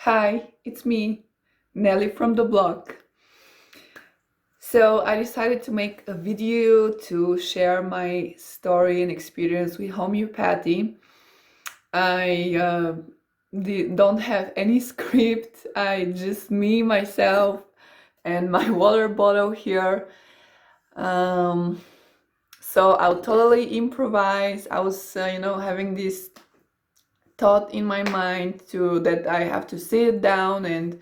Hi, it's me, Nelly from the blog. So I decided to make a video to share my story and experience with homeopathy. I don't have any script. I just me, myself, and my water bottle here. Um, so I'll totally improvise. I was, having this thought in my mind to that I have to sit down and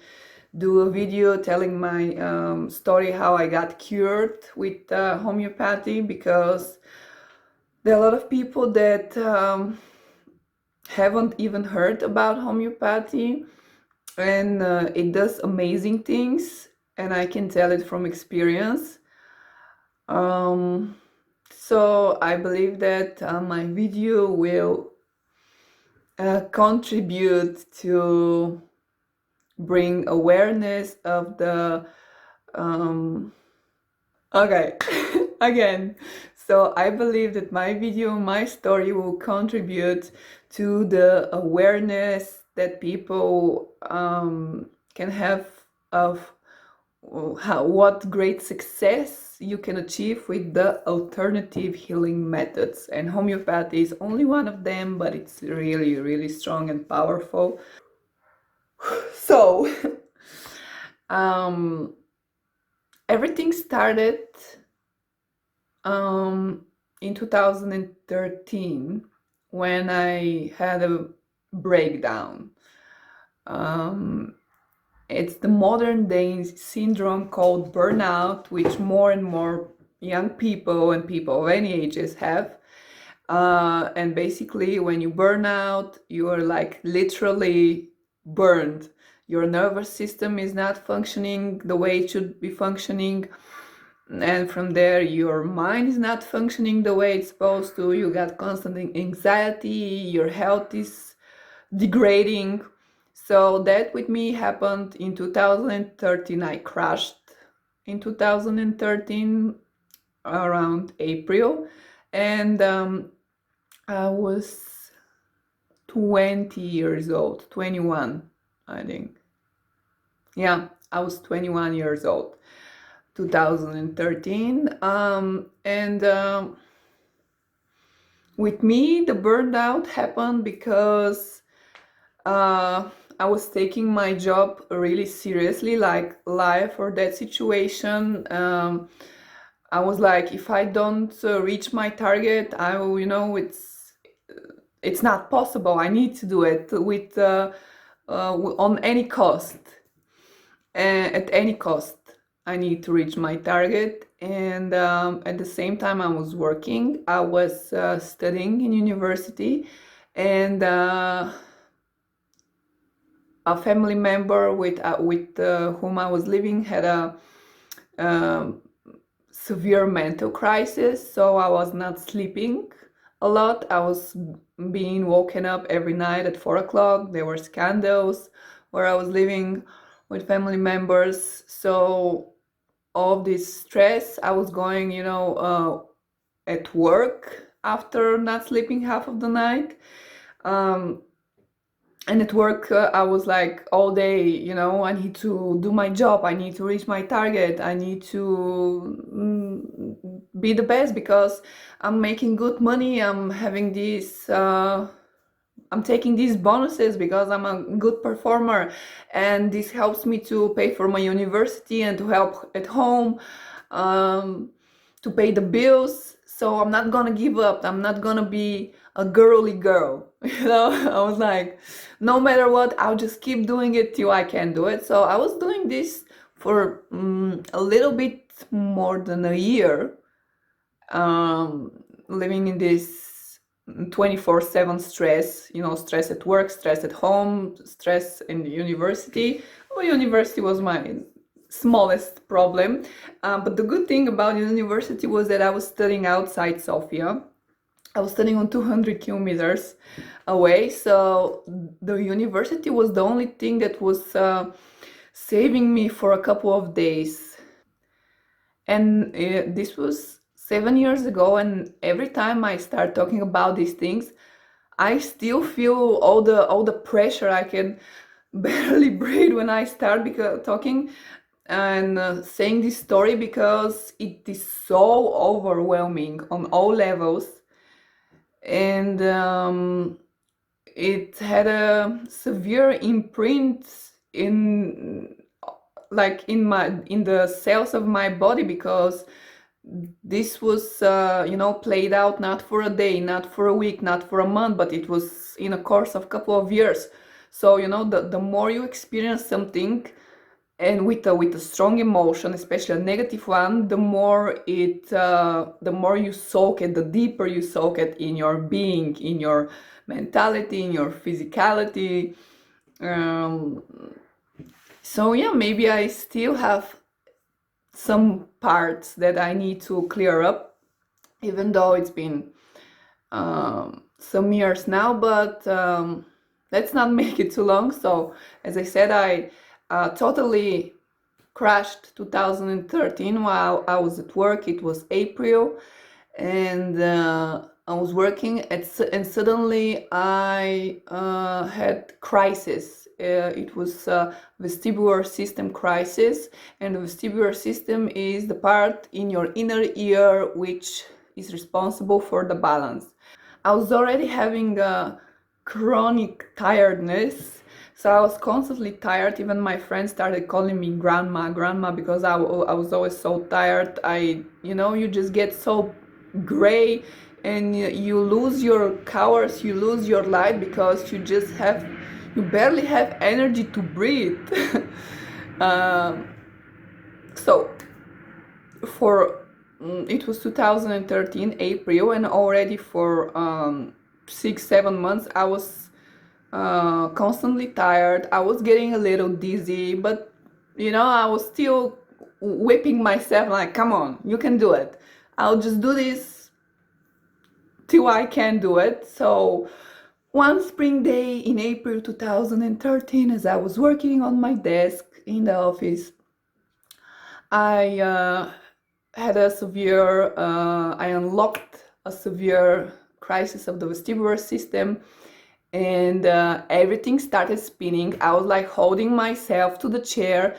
do a video telling my story how I got cured with homeopathy, because there are a lot of people that haven't even heard about homeopathy, and it does amazing things, and I can tell it from experience. Um, so I believe that my video will contribute to bring awareness of the okay. Again, so I believe that my video, my story will contribute to the awareness that people can have of what great success you can achieve with the alternative healing methods. And homeopathy is only one of them, but it's really, really strong and powerful. So, um, everything started in 2013 when I had a breakdown. Um, it's the modern day syndrome called burnout, which more and more young people and people of any ages have. And basically, when you burn out, you are like literally burned. Your nervous system is not functioning the way it should be functioning, and from there your mind is not functioning the way it's supposed to. You got constant anxiety, your health is degrading. So that with me happened in 2013. I crashed in 2013 around April, and I was 20 years old, 21, I think. Yeah, I was 21 years old, 2013. And with me, the burnout happened because I was taking my job really seriously, like life or death situation. I was like, if I don't reach my target, I will, it's not possible. I need to do it with on any cost. At any cost, I need to reach my target. And at the same time I was working, I was studying in university, and a family member with whom I was living had a um, severe mental crisis. So I was not sleeping a lot. I was being woken up every night at 4 o'clock. There were scandals where I was living with family members. So all of this stress, I was going, at work after not sleeping half of the night. Um, and at work, I was like all day, I need to do my job, I need to reach my target, I need to be the best because I'm making good money, I'm having these, I'm taking these bonuses because I'm a good performer, and this helps me to pay for my university and to help at home, um, to pay the bills. So I'm not gonna give up. I'm not gonna be a girly girl. I was like, no matter what, I'll just keep doing it till I can do it. So I was doing this for a little bit more than a year, living in this 24/7 stress, stress at work, stress at home, stress in the university. Well, university was my smallest problem. But the good thing about university was that I was studying outside Sofia. I was studying on 200 kilometers away. So the university was the only thing that was saving me for a couple of days. And this was 7 years ago, and every time I start talking about these things, I still feel all the pressure. I can barely breathe when I start because talking and saying this story, because it is so overwhelming on all levels. And it had a severe imprint in, like, in the cells of my body, because this was played out not for a day, not for a week, not for a month, but it was in a course of a couple of years. So the more you experience something, and with a strong emotion, especially a negative one, the more you soak it, the deeper you soak it in your being, in your mentality, in your physicality. um, so yeah, maybe I still have some parts that I need to clear up, even though it's been some years now. But let's not make it too long. So as I said, I totally crashed 2013 while I was at work. It was April, and I was working and suddenly I had crisis. It was a vestibular system crisis, and the vestibular system is the part in your inner ear which is responsible for the balance. I was already having a chronic tiredness, so I was constantly tired. Even my friends started calling me grandma, grandma, because I was always so tired. You just get so gray, and you lose your colors, you lose your light, because you barely have energy to breathe. um, so for it was 2013 April, and already for 6-7 months I was constantly tired. I was getting a little dizzy, but I was still whipping myself, like, come on, you can do it. I'll just do this till I can do it. So one spring day in April 2013, as I was working on my desk in the office, I I unlocked a severe crisis of the vestibular system, and everything started spinning. I was like holding myself to the chair,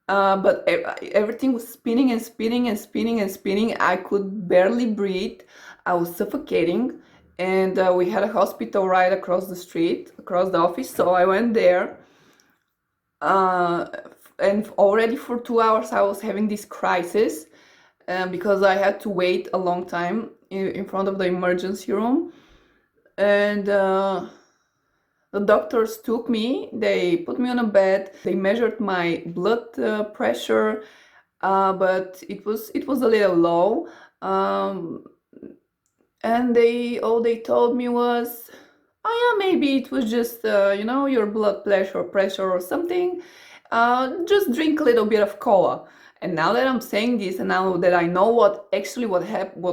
but everything was spinning and spinning and spinning and spinning. I could barely breathe. I was suffocating, and we had a hospital right across the street, across the office. So I went there, uh, and already for 2 hours I was having this crisis, because I had to wait a long time in front of the emergency room. And the doctors took me, they put me on a bed, they measured my blood pressure, but it was a little low. Um, and all they told me was, oh yeah, maybe it was just your blood pressure or something. Just drink a little bit of cola. And now that I'm saying this, and now that I know what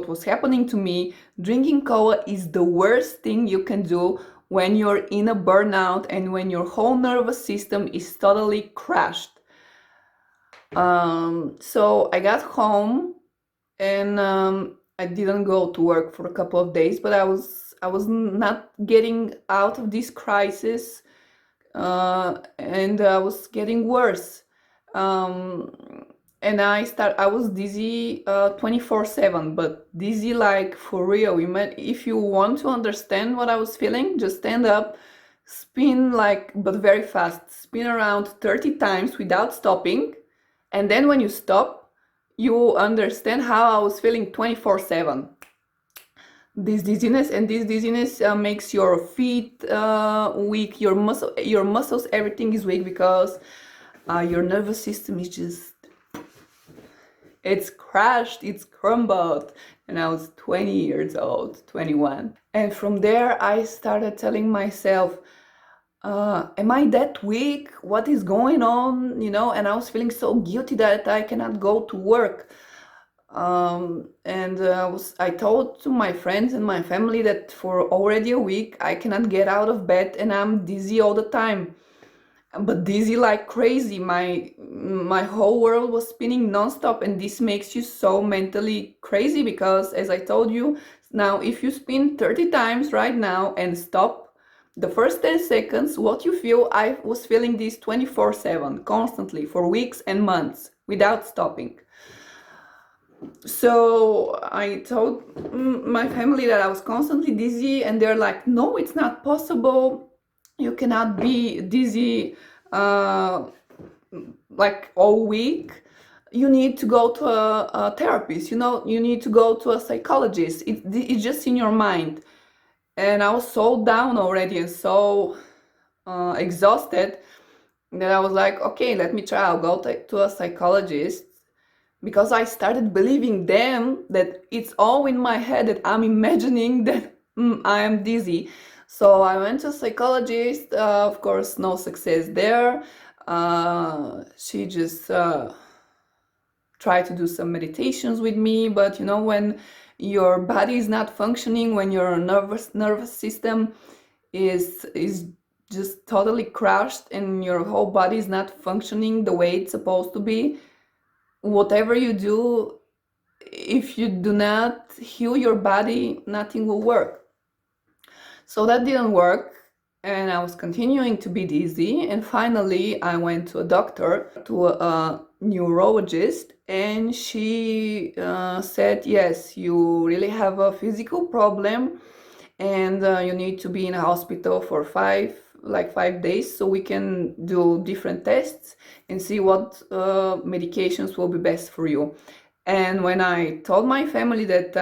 was happening to me, drinking cola is the worst thing you can do when you're in a burnout and when your whole nervous system is totally crashed. So I got home, and I didn't go to work for a couple of days, but I was not getting out of this crisis, and I was getting worse. Um, and I was dizzy 24/7, but dizzy like for real. If you want to understand what I was feeling, just stand up, spin, like, but very fast, spin around 30 times without stopping, and then when you stop, you understand how I was feeling 24/7. This dizziness makes your feet weak, your muscles, everything is weak, because your nervous system is just, it's crashed, it's crumbled. And I was 20 years old, 21. And from there I started telling myself, am I that weak? What is going on? And I was feeling so guilty that I cannot go to work. And I told to my friends and my family that for already a week I cannot get out of bed, and I'm dizzy all the time, but dizzy like crazy. My whole world was spinning nonstop, and this makes you so mentally crazy, because as I told you, now if you spin 30 times right now and stop, The first 10 seconds, what you feel, I was feeling this 24/7, constantly, for weeks and months, without stopping. So I told my family that I was constantly dizzy, and they're like, no, it's not possible. You cannot be dizzy like all week. You need to go to a therapist, you need to go to a psychologist. It's just in your mind. And I was so down already and so exhausted that I was like, okay, let me try. I'll go to a psychologist, because I started believing them that it's all in my head, that I'm imagining that I am dizzy. So I went to a psychologist. Of course, no success there. She just tried to do some meditations with me, but when your body is not functioning, when your nervous system is just totally crushed and your whole body is not functioning the way it's supposed to be, whatever you do, if you do not heal your body, nothing will work. So that didn't work, and I was continuing to be dizzy, and finally I went to a doctor, to a neurologist, and she said, yes, you really have a physical problem, and you need to be in a hospital for 5 days, so we can do different tests and see what medications will be best for you. And when I told my family that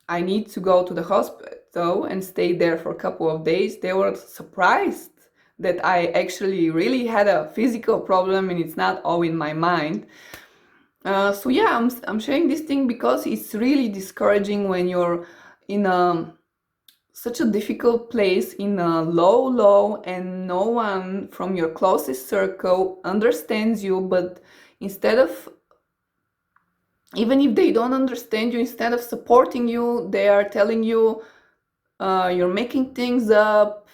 I need to go to the hospital and stay there for a couple of days, they were surprised that I actually really had a physical problem and it's not all in my mind. So yeah, I'm sharing this thing because it's really discouraging when you're in such a difficult place, in a low, and no one from your closest circle understands you. But instead of, even if they don't understand you, instead of supporting you, they are telling you you're making things up,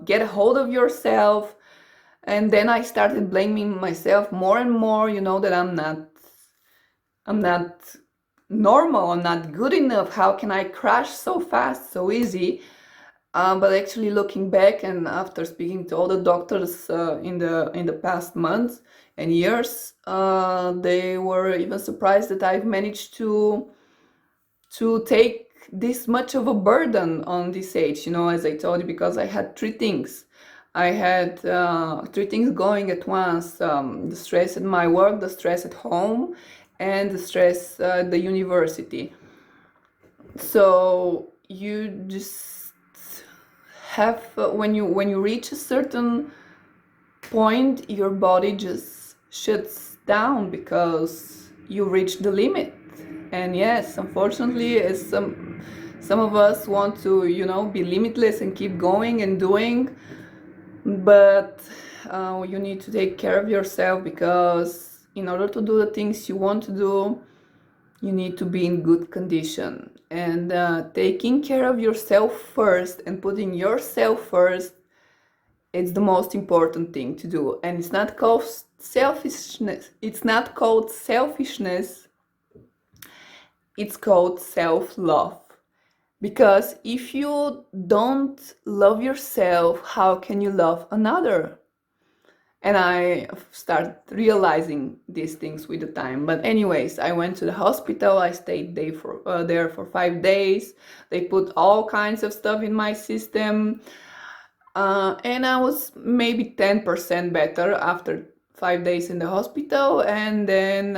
get a hold of yourself. And then I started blaming myself more and more, that I'm not normal, I'm not good enough. How can I crash so fast, so easy? But actually, looking back and after speaking to all the doctors in the past months and years, they were even surprised that I've managed to take this much of a burden on this age. As I told you, because I had three things. I had three things going at once: the stress at my work, the stress at home, and the stress at the university. So you just have, when you reach a certain point, your body just shuts down because you reach the limit. And yes, unfortunately, as some of us want to be limitless and keep going and doing, but you need to take care of yourself, because in order to do the things you want to do, you need to be in good condition. And taking care of yourself first and putting yourself first, it's the most important thing to do. And it's not called selfishness. It's not called selfishness. It's called self-love. Because if you don't love yourself, how can you love another? And I started realizing these things with the time. But anyways, I went to the hospital. I stayed there for 5 days. They put all kinds of stuff in my system. And I was maybe 10% better after 5 days in the hospital. And then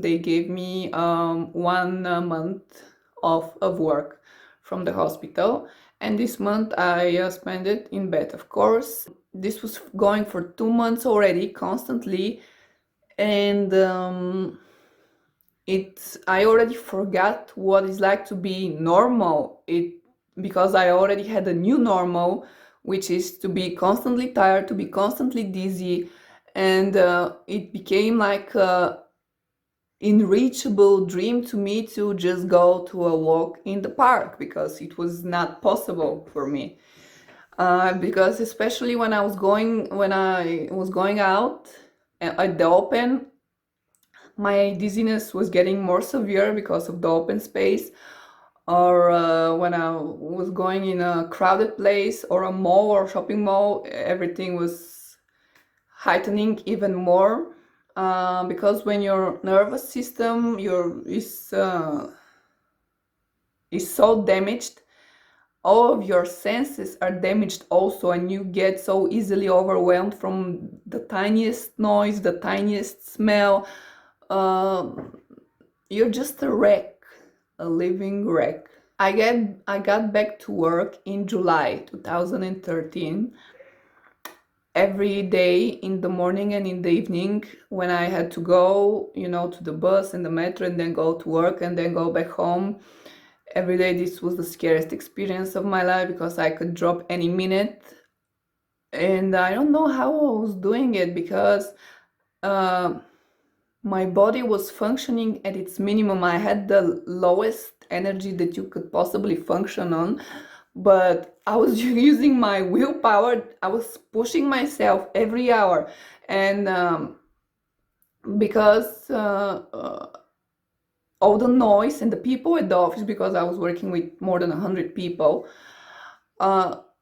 they gave me 1 month of work from the hospital. And this month I spent it in bed, of course. This was going for 2 months already, constantly. And I already forgot what it's like to be normal. Because I already had a new normal, which is to be constantly tired, to be constantly dizzy. And it became like a unreachable dream to me to just go to a walk in the park, because it was not possible for me. Because especially when I was going out at the open, my dizziness was getting more severe because of the open space. or when I was going in a crowded place or a mall or shopping mall, everything was heightening even more, because when your nervous system is so damaged, all of your senses are damaged also, and you get so easily overwhelmed from the tiniest noise, the tiniest smell. uh, you're just a wreck, a living wreck. I got back to work in July 2013. Every day in the morning and in the evening, when I had to go, to the bus and the metro and then go to work and then go back home, every day this was the scariest experience of my life because I could drop any minute. And I don't know how I was doing it, because uh, my body was functioning at its minimum. I had the lowest energy that you could possibly function on, but I was using my willpower. I was pushing myself every hour. And because all the noise and the people at the office, because I was working with more than 100 people,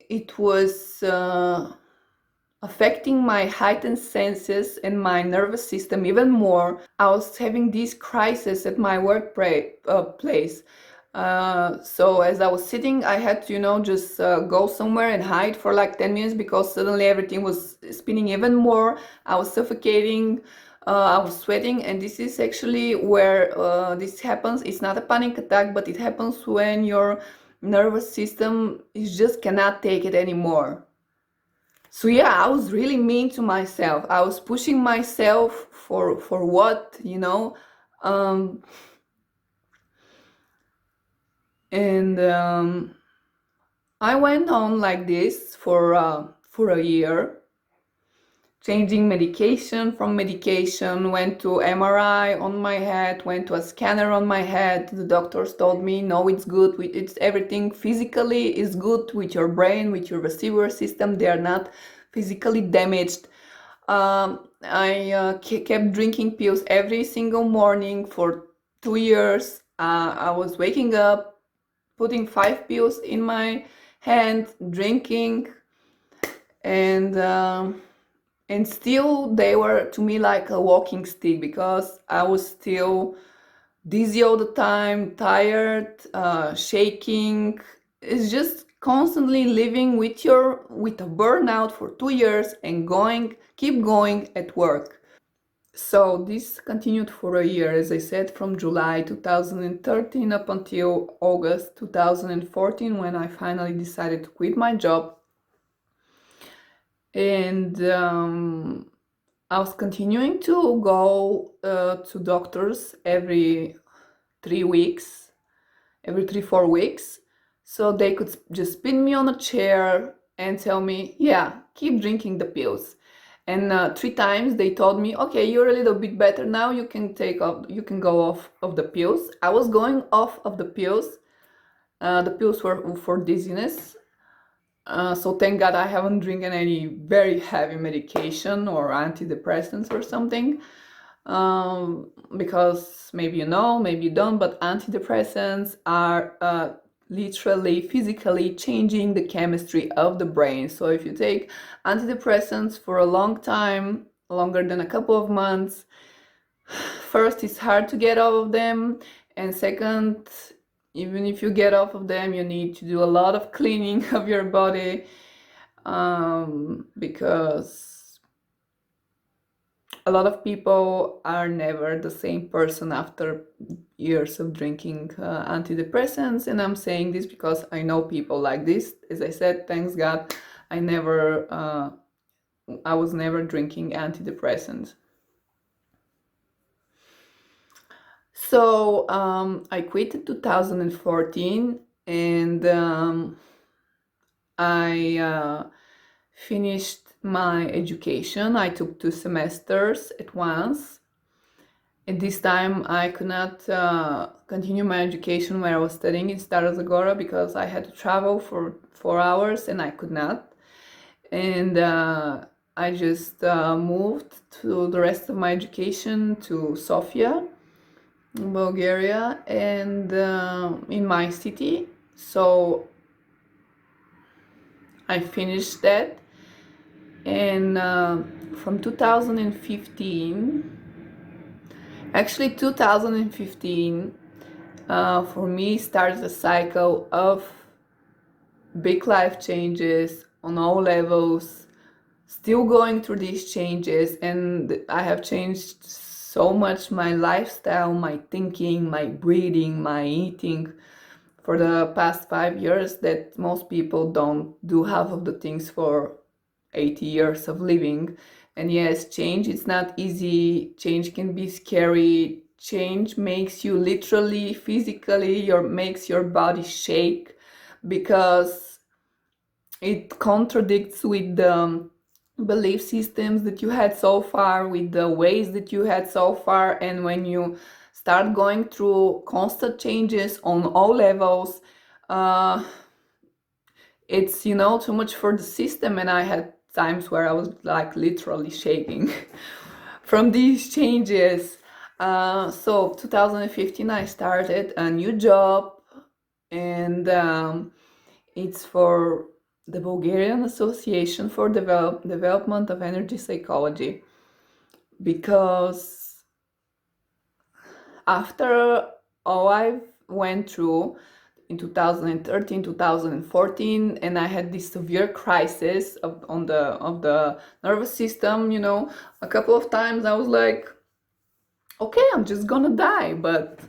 it was affecting my heightened senses and my nervous system even more. I was having these crises at my place. So as I was sitting, I had to, just go somewhere and hide for like 10 minutes, because suddenly everything was spinning even more. I was suffocating, I was sweating, and this is actually where this happens. It's not a panic attack, but it happens when your nervous system is just cannot take it anymore. So yeah, I was really mean to myself. I was pushing myself for what, um, and I went on like this for a year, changing medication from medication. Went to MRI on my head, went to a scanner on my head. The doctors told me, no, it's good. It's everything physically is good with your brain, with your receiver system. They are not physically damaged. I kept drinking pills every single morning for 2 years. I was waking up, putting 5 pills in my hand, drinking, and still they were to me like a walking stick, because I was still dizzy all the time, tired, shaking. It's just constantly living with a burnout for 2 years and keep going at work. So this continued for a year, as I said, from July 2013 up until August 2014, when I finally decided to quit my job. And I was continuing to go to doctors every 3 weeks, every 3, 4 weeks, so they could just pin me on a chair and tell me, yeah, keep drinking the pills. And 3 times they told me, okay, you're a little bit better now, you can go off of the pills. I was going off of the pills. The pills were for dizziness. So thank God I haven't drinking any very heavy medication or antidepressants or something. Because maybe you know, maybe you don't, but antidepressants are literally physically changing the chemistry of the brain. So if you take antidepressants for a long time, longer than a couple of months, first it's hard to get off of them, and second, even if you get off of them, you need to do a lot of cleaning of your body, because a lot of people are never the same person after years of drinking antidepressants. And I'm saying this because I know people like this. As I said, thanks God, I was never drinking antidepressants. So I quit in 2014, and I finished my education. I took 2 semesters at once. At this time, I could not continue my education where I was studying in Stara Zagora, because I had to travel for 4 hours and I could not. And I just moved to the rest of my education to Sofia. in Bulgaria and in my city. So I finished that, and from 2015, actually 2015, for me started a cycle of big life changes on all levels, still going through these changes, and I have changed so much my lifestyle, my thinking, my breathing, my eating for the past 5 years that most people don't do half of the things for 80 years of living. And yes, change is not easy, change can be scary, change makes you literally, physically, makes your body shake because it contradicts with the belief systems that you had so far, with the ways that you had so far. And when you start going through constant changes on all levels, uh, it's, too much for the system. And I had times where I was like literally shaking from these changes. So 2015, I started a new job, and it's for the Bulgarian Association for Development of Energy Psychology, because after all I went through in 2013, 2014, and I had this severe crisis of the nervous system, a couple of times I was like, okay, I'm just gonna die, but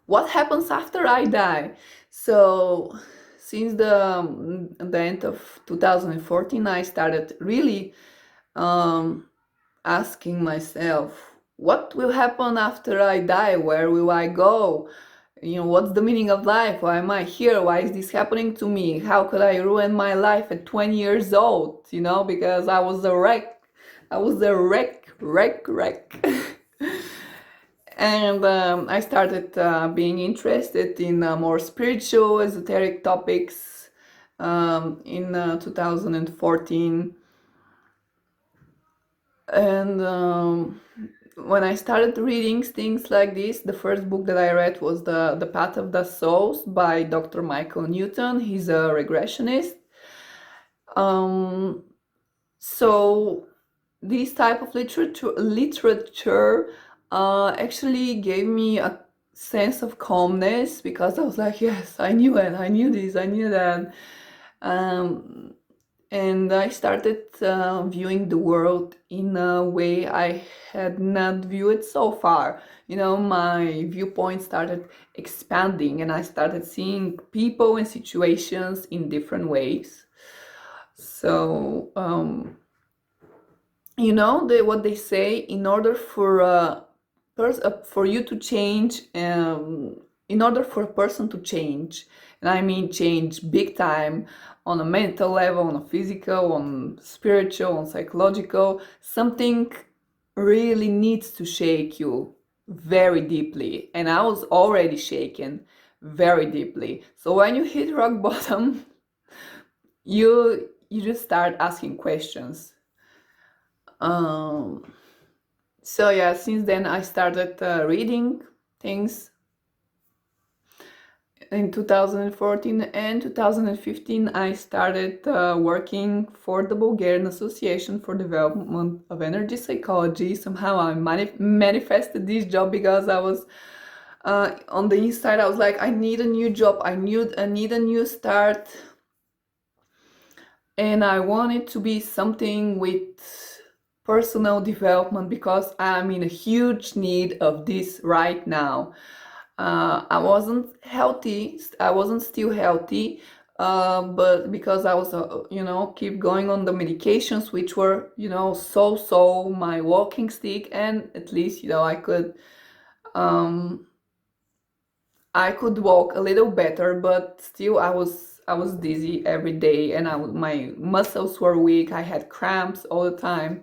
what happens after I die? So since the end of 2014, I started really asking myself, what will happen after I die? Where will I go? What's the meaning of life? Why am I here? Why is this happening to me? How could I ruin my life at 20 years old? Because I was a wreck. I was a wreck. And I started being interested in more spiritual, esoteric topics in 2014. And when I started reading things like this, the first book that I read was The Path of the Souls by Dr. Michael Newton. He's a regressionist. Um, so this type of literature actually gave me a sense of calmness, because I was like, yes, I knew it, I knew this, I knew that. Um, and I started viewing the world in a way I had not viewed so far. My viewpoint started expanding, and I started seeing people and situations in different ways. So, what they say, in order for you to change, in order for a person to change, and I mean change big time, on a mental level, on a physical, on spiritual, on psychological, something really needs to shake you very deeply. And I was already shaken very deeply. So when you hit rock bottom, you just start asking questions. um so yeah, since then I started reading things in 2014, and 2015 I started working for the Bulgarian Association for Development of Energy Psychology. Somehow I manifested this job, because I was on the inside, I was like, I need a new job, I need a new start, and I want it to be something with personal development, because I'm in a huge need of this right now. I wasn't healthy, I wasn't still healthy, but because I was, keep going on the medications, which were, so my walking stick, and at least, I could walk a little better, but still I was dizzy every day, and my muscles were weak. I had cramps all the time.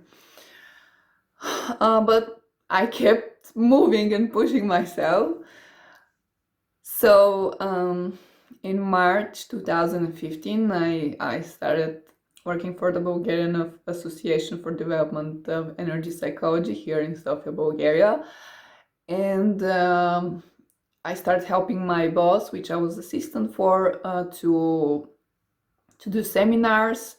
But I kept moving and pushing myself. So in March 2015, I started working for the Bulgarian Association for Development of Energy Psychology here in Sofia, Bulgaria. And I started helping my boss, which I was assistant for, to do seminars.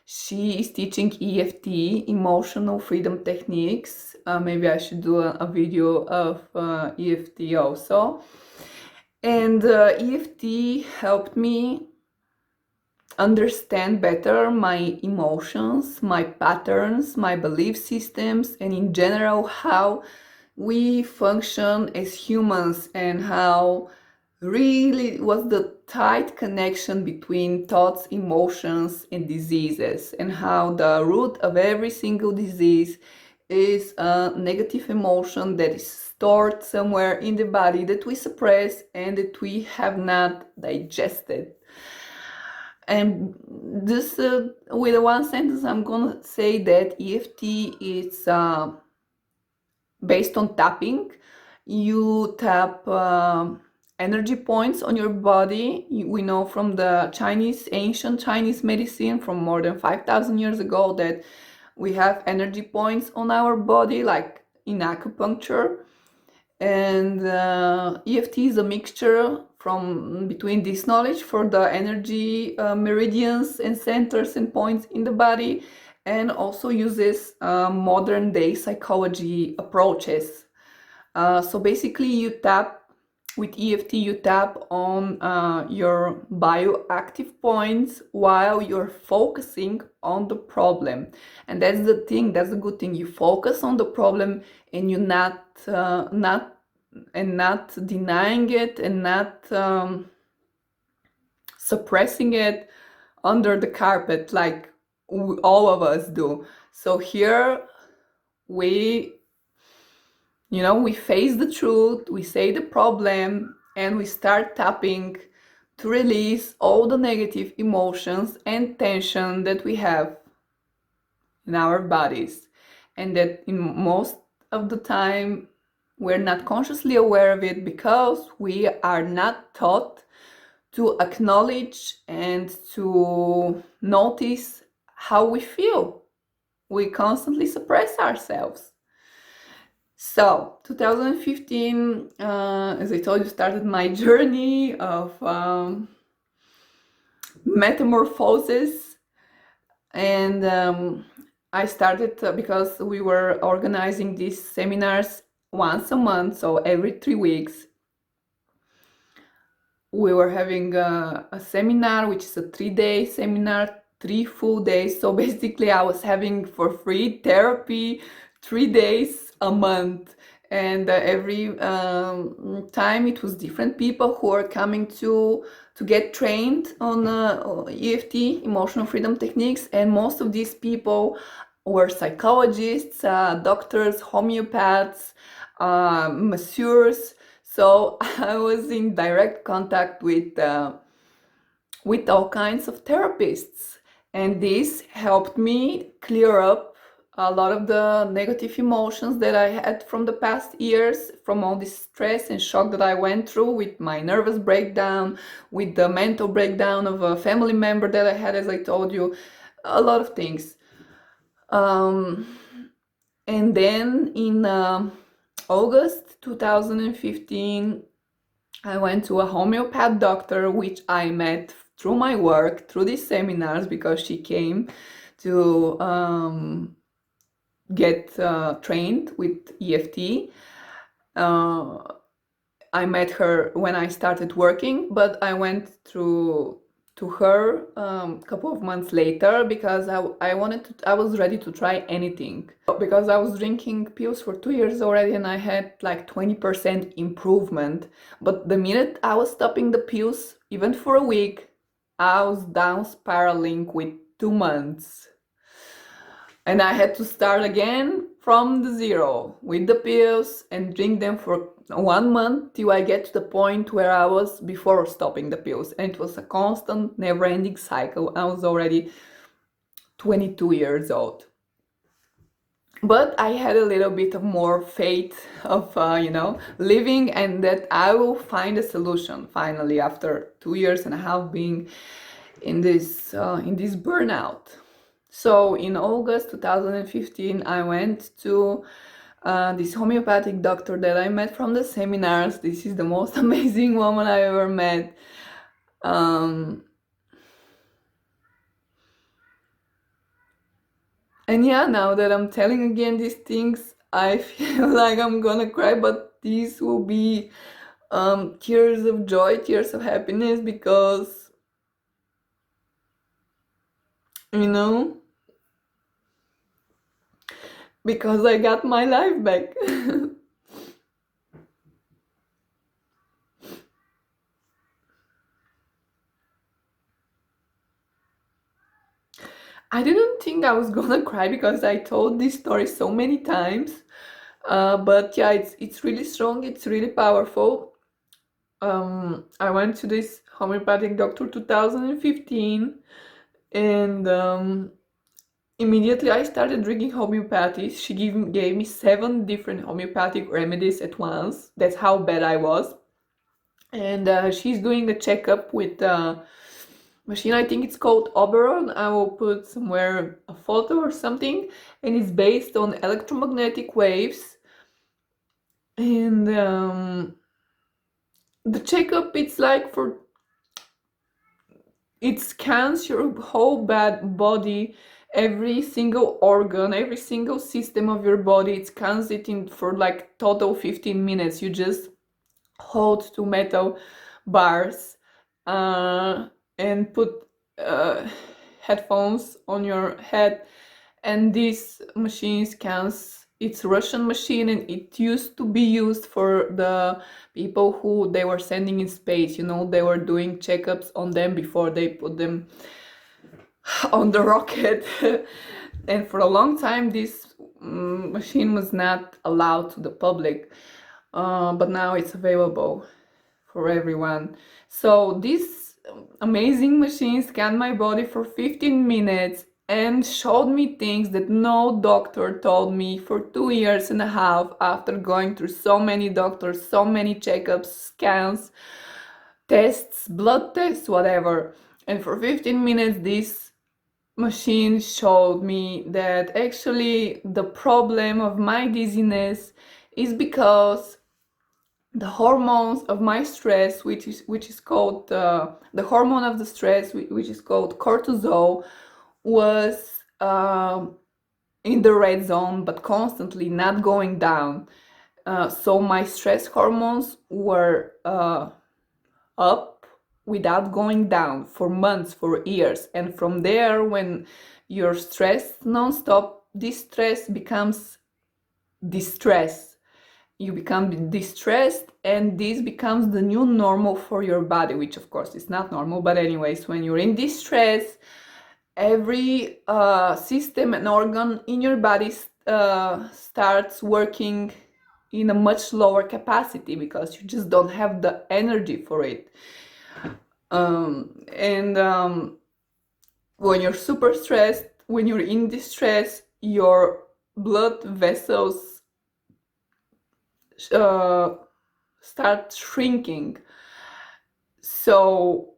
She is teaching EFT, emotional freedom techniques. Maybe I should do a video of EFT also. And EFT helped me understand better my emotions, my patterns, my belief systems, and in general how we function as humans, and how really was the tight connection between thoughts, emotions, and diseases, and how the root of every single disease is a negative emotion that is stored somewhere in the body that we suppress and that we have not digested. And this, with one sentence, I'm gonna say that EFT is based on tapping. You tap energy points on your body. We know from the ancient Chinese medicine from more than 5,000 years ago that we have energy points on our body, like in acupuncture. And EFT is a mixture from between this knowledge for the energy meridians and centers and points in the body, and also uses modern day psychology approaches. So basically you tap with EFT, you tap on your bioactive points while you're focusing on the problem. And that's the thing, that's the good thing. You focus on the problem and you not denying it, and not suppressing it under the carpet like all of us do. So here we we face the truth, we say the problem, and we start tapping to release all the negative emotions and tension that we have in our bodies, and that in most of the time we're not consciously aware of it because we are not taught to acknowledge and to notice how we feel. We constantly suppress ourselves. So 2015, as I told you, started my journey of metamorphosis. And I started because we were organizing these seminars once a month, so every 3 weeks. We were having a seminar, which is a 3-day seminar, 3 full days. So basically I was having for free therapy 3 days a month. And every time it was different people who are coming to get trained on EFT, emotional freedom techniques. And most of these people were psychologists, doctors, homeopaths, masseurs. So I was in direct contact with all kinds of therapists, and this helped me clear up a lot of the negative emotions that I had from the past years, from all this stress and shock that I went through with my nervous breakdown, with the mental breakdown of a family member that I had, as I told you, a lot of things. And then in August 2015, I went to a homeopath doctor, which I met through my work, through these seminars, because she came to get trained with EFT. I met her when I started working, but I went to her a couple of months later because I was ready to try anything. Because I was drinking pills for 2 years already and I had like 20% improvement. But the minute I was stopping the pills, even for a week, I was down spiraling with 2 months. And I had to start again from the zero with the pills and drink them for 1 month till I get to the point where I was before stopping the pills. And it was a constant, never-ending cycle. I was already 22 years old. But I had a little bit of more faith of, living, and that I will find a solution finally after 2 years and a half being in this burnout. So in August 2015, I went to This homeopathic doctor that I met from the seminars, this is the most amazing woman I ever met. Um, and yeah, now that I'm telling again these things, I feel like I'm gonna cry, but these will be tears of joy, tears of happiness, because, you know, because I got my life back. I didn't think I was gonna cry because I told this story so many times. But yeah, it's really strong. It's really powerful. I went to this homeopathic doctor 2015, and immediately I started drinking homeopathy. She gave me 7 different homeopathic remedies at once. That's how bad I was. And she's doing a checkup with machine. I think it's called Oberon. I will put somewhere a photo or something, and it's based on electromagnetic waves. And the checkup, it's like for it scans your whole body, every single organ, every single system of your body. It scans it in for like total 15 minutes. You just hold 2 metal bars and put uh, headphones on your head, and this machine scans. It's Russian machine, and it used to be used for the people who they were sending in space. You know, they were doing checkups on them before they put them on the rocket. And for a long time this machine was not allowed to the public, but now it's available for everyone. So this amazing machine scanned my body for 15 minutes and showed me things that no doctor told me for 2 years and a half, after going through so many doctors, so many checkups, scans, tests, blood tests, whatever. And for 15 minutes this machine showed me that actually the problem of my dizziness is because the hormones of my stress, which is called the hormone of the stress, which is called cortisol, was in the red zone, but constantly not going down. So my stress hormones were up without going down for months, for years. And from there, when you're stressed non-stop, this stress becomes distress. You become distressed, and this becomes the new normal for your body, which of course is not normal. But anyways, when you're in distress, every system and organ in your body starts working in a much lower capacity, because you just don't have the energy for it. And when you're super stressed, when you're in distress, your blood vessels start shrinking. So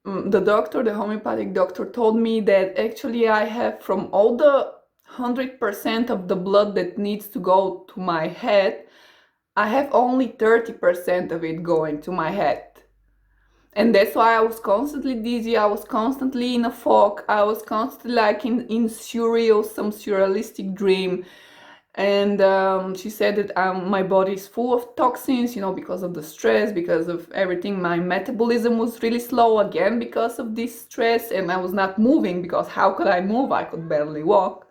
the homeopathic doctor told me that actually I have, from all the 100% of the blood that needs to go to my head, I have only 30% of it going to my head. And that's why I was constantly dizzy, I was constantly in a fog, I was constantly like in some surrealistic dream. And she said that my body is full of toxins, you know, because of the stress, because of everything. My metabolism was really slow again because of this stress, and I was not moving, because how could I move? I could barely walk.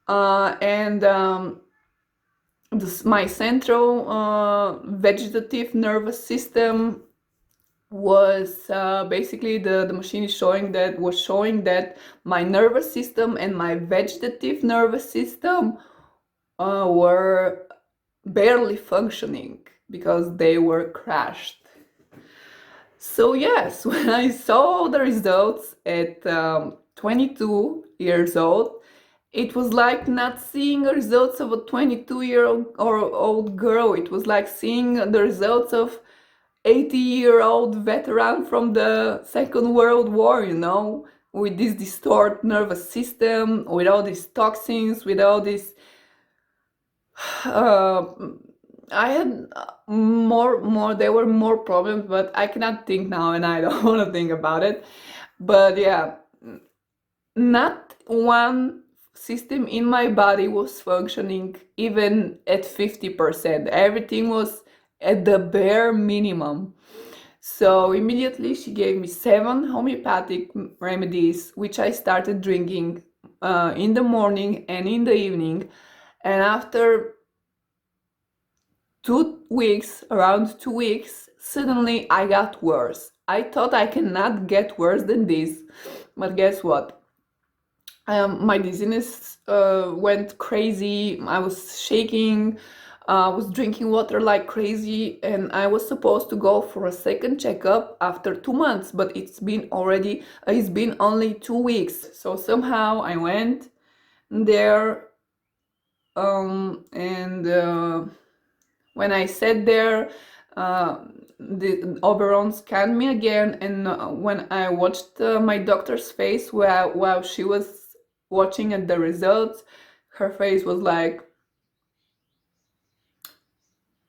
And my central vegetative nervous system was basically the machine is showing that my nervous system and my vegetative nervous system were barely functioning because they were crashed. So yes, when I saw the results at 22 years old, it was like not seeing the results of a 22-year-old girl. It was like seeing the results of 80-year-old veteran from the Second World War, you know, with this distorted nervous system, with all these toxins, with all this Uh, I had more. There were more problems, but I cannot think now, and I don't want to think about it. But yeah, not one system in my body was functioning even at 50%. Everything was at the bare minimum. So immediately she gave me 7 homeopathic remedies, which I started drinking in the morning and in the evening. And after 2 weeks, around 2 weeks, suddenly I got worse. I thought I cannot get worse than this, but guess what? My dizziness went crazy. I was shaking. I was drinking water like crazy, and I was supposed to go for a second checkup after 2 months, but it's been only 2 weeks. So somehow I went there, and when I sat there, the Oberon scanned me again, and when I watched my doctor's face while she was watching at the results, her face was like,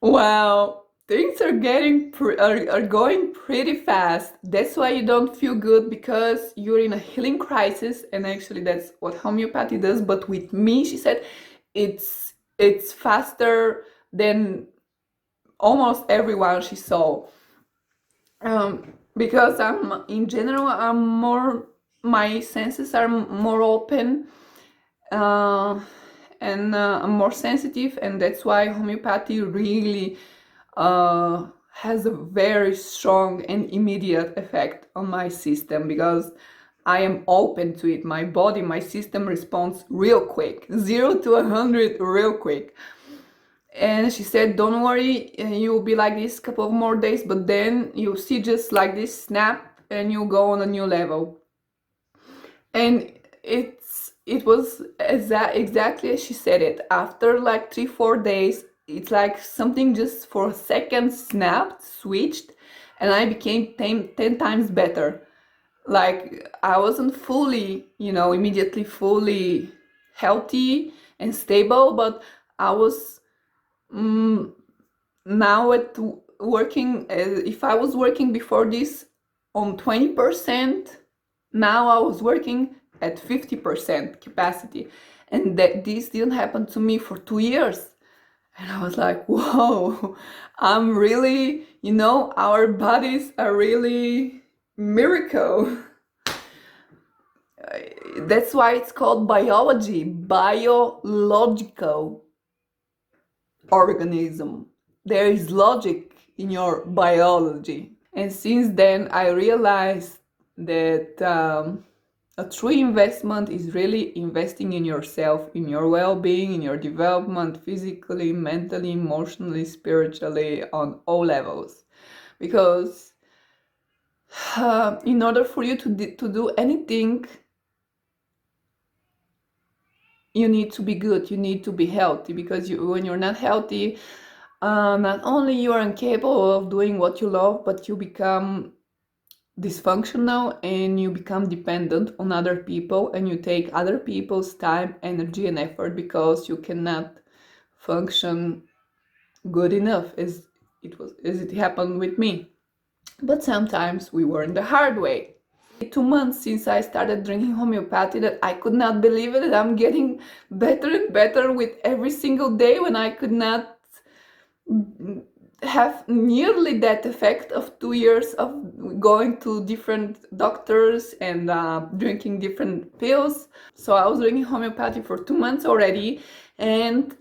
"Wow, things are are going pretty fast. That's why you don't feel good because you're in a healing crisis." And actually, that's what homeopathy does. But with me, she said, it's faster than almost everyone she saw. Because I'm in general, my senses are more open, uh, and I'm more sensitive, and that's why homeopathy really has a very strong and immediate effect on my system, because I am open to it. My body, my system responds real quick, 0 to 100 real quick. And she said, don't worry, you'll be like this a couple of more days, but then you'll see just like this snap and you'll go on a new level. And it was exactly as she said it. After like 3-4 days, it's like something just for a second snapped, switched, and I became 10 times better. Like I wasn't fully, immediately fully healthy and stable, but I was now at working, if I was working before this on 20%, now I was working at 50% capacity. And that this didn't happen to me for 2 years. And I was like, whoa, I'm really, our bodies are really miracle. That's why it's called biology, biological organism. There is logic in your biology. And since then, I realized that a true investment is really investing in yourself, in your well being, in your development, physically, mentally, emotionally, spiritually, on all levels. Because in order for you to do anything, you need to be good, you need to be healthy, because when you're not healthy, not only you are incapable of doing what you love, but you become dysfunctional and you become dependent on other people, and you take other people's time, energy, and effort because you cannot function good enough as it happened with me. But sometimes we learn the hard way. 2 months since I started drinking homeopathy, that I could not believe it, that I'm getting better and better with every single day, when I could not have nearly that effect of 2 years of going to different doctors and drinking different pills. So I was drinking homeopathy for 2 months already, and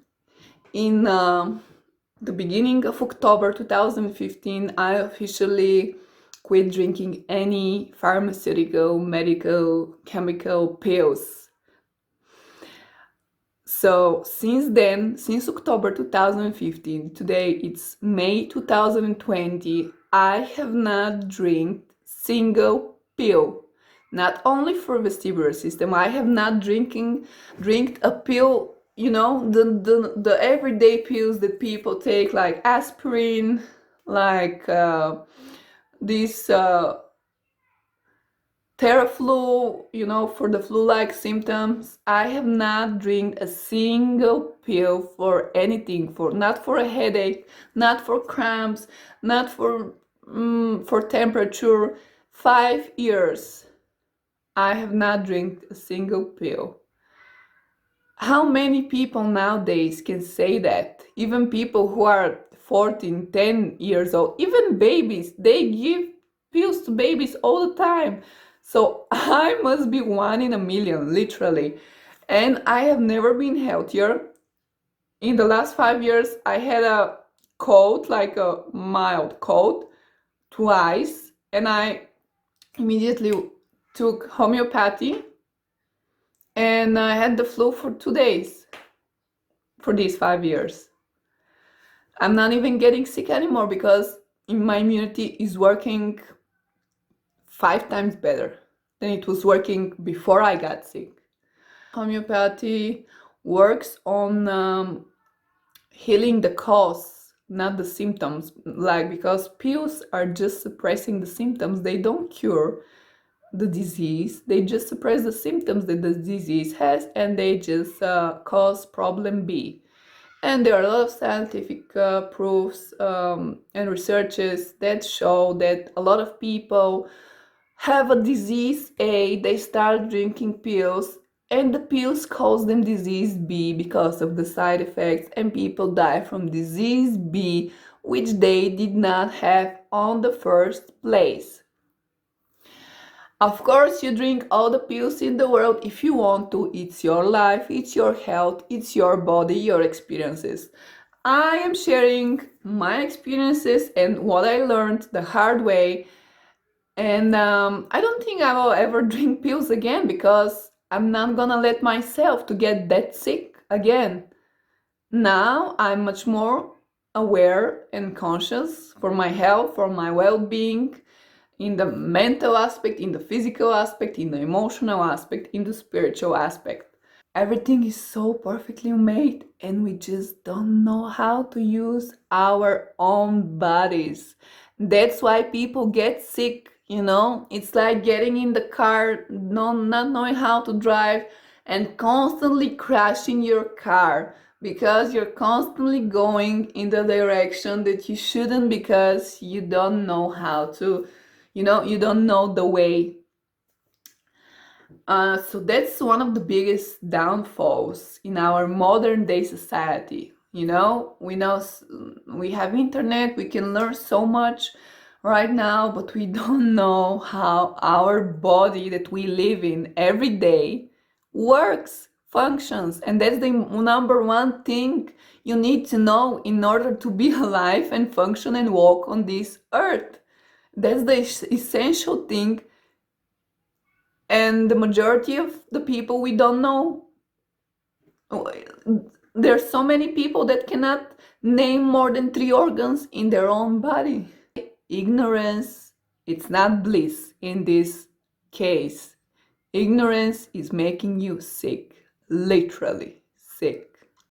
in the beginning of October 2015, I officially quit drinking any pharmaceutical, medical, chemical pills. So since then, since October 2015, today it's May 2020, I have not drank single pill. Not only for vestibular system, I have not drinked a pill, the everyday pills that people take, like aspirin, like these Theraflu, for the flu-like symptoms, I have not drank a single pill for anything, not for a headache, not for cramps, not for temperature. 5 years, I have not drank a single pill. How many people nowadays can say that? Even people who are 14, 10 years old, even babies, they give pills to babies all the time. So I must be one in a million, literally. And I have never been healthier. In the last 5 years, I had a cold, like a mild cold, twice, and I immediately took homeopathy, and I had the flu for 2 days for these 5 years. I'm not even getting sick anymore because my immunity is working 5 times better than it was working before I got sick. Homeopathy works on healing the cause, not the symptoms. Because pills are just suppressing the symptoms, they don't cure the disease, they just suppress the symptoms that the disease has, and they just cause problem B. And there are a lot of scientific proofs and researches that show that a lot of people have a disease A, they start drinking pills, and the pills cause them disease B because of the side effects, and people die from disease B, which they did not have on the first place. Of course, you drink all the pills in the world if you want to. It's your life, it's your health, it's your body, your experiences. I am sharing my experiences and what I learned the hard way. And I don't think I will ever drink pills again because I'm not gonna let myself to get that sick again. Now I'm much more aware and conscious for my health, for my well-being, in the mental aspect, in the physical aspect, in the emotional aspect, in the spiritual aspect. Everything is so perfectly made, and we just don't know how to use our own bodies. That's why people get sick. It's like getting in the car, not knowing how to drive, and constantly crashing your car because you're constantly going in the direction that you shouldn't because you don't know how to, you don't know the way. So that's one of the biggest downfalls in our modern day society. We have internet, we can learn so much right now, but we don't know how our body that we live in every day works, functions, and that's the number one thing you need to know in order to be alive and function and walk on this earth. That's the essential thing, and the majority of the people we don't know. There's so many people that cannot name more than 3 organs in their own body. Ignorance, it's not bliss in this case. Ignorance is making you sick, literally sick.